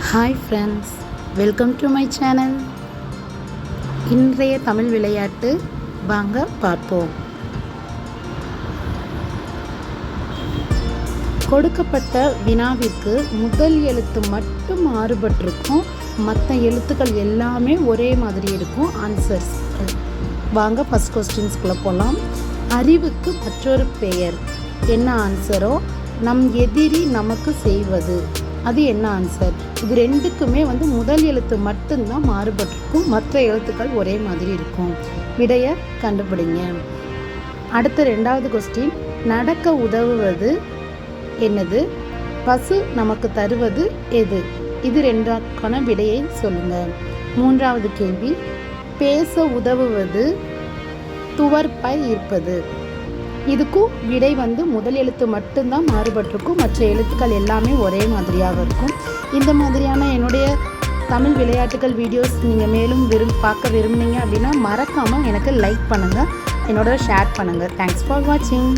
Hi friends, welcome to my channel. இன்றைய தமிழ் விளையாட்டு வாங்க பார்ப்போம். கொடுக்கப்பட்ட வினாவிற்கு முதல் எழுத்து மட்டும் மாறுபட்டிருக்கும், மற்ற எழுத்துக்கள் எல்லாமே ஒரே மாதிரி இருக்கும் ஆன்சர்ஸ். வாங்க ஃபஸ்ட் கொஸ்டின்ஸ்குள்ளே போகலாம். அறிவுக்கு மற்றொரு பெயர் என்ன ஆன்சரோ? நம் எதிரி நமக்கு செய்வது, அது என்ன ஆன்சர்? இது ரெண்டுக்குமே முதல் எழுத்து மட்டும்தான் மாறுபட்டிருக்கும், மற்ற எழுத்துக்கள் ஒரே மாதிரி இருக்கும். விடையை கண்டுபிடிங்க. அடுத்த ரெண்டாவது கொஸ்டின், நடக்க உதவுவது என்னது? பசு நமக்கு தருவது எது? இது ரெண்டாக்கான விடையை சொல்லுங்கள். மூன்றாவது கேள்வி, பேச உதவுவது துவர்ப்பாய் இருப்பது. இதுக்கும் விடை முதல் எழுத்து மட்டும்தான் மாறுபட்டிருக்கும், மற்ற எழுத்துக்கள் எல்லாமே ஒரே மாதிரியாக இருக்கும். இந்த மாதிரியான என்னுடைய தமிழ் விளையாட்டுகள் வீடியோஸ் நீங்கள் மேலும் பார்க்க விரும்புனீங்க அப்படின்னா மறக்காமல் எனக்கு லைக் பண்ணுங்கள், என்னோட ஷேர் பண்ணுங்கள். தேங்க்ஸ் ஃபார் வாட்சிங்.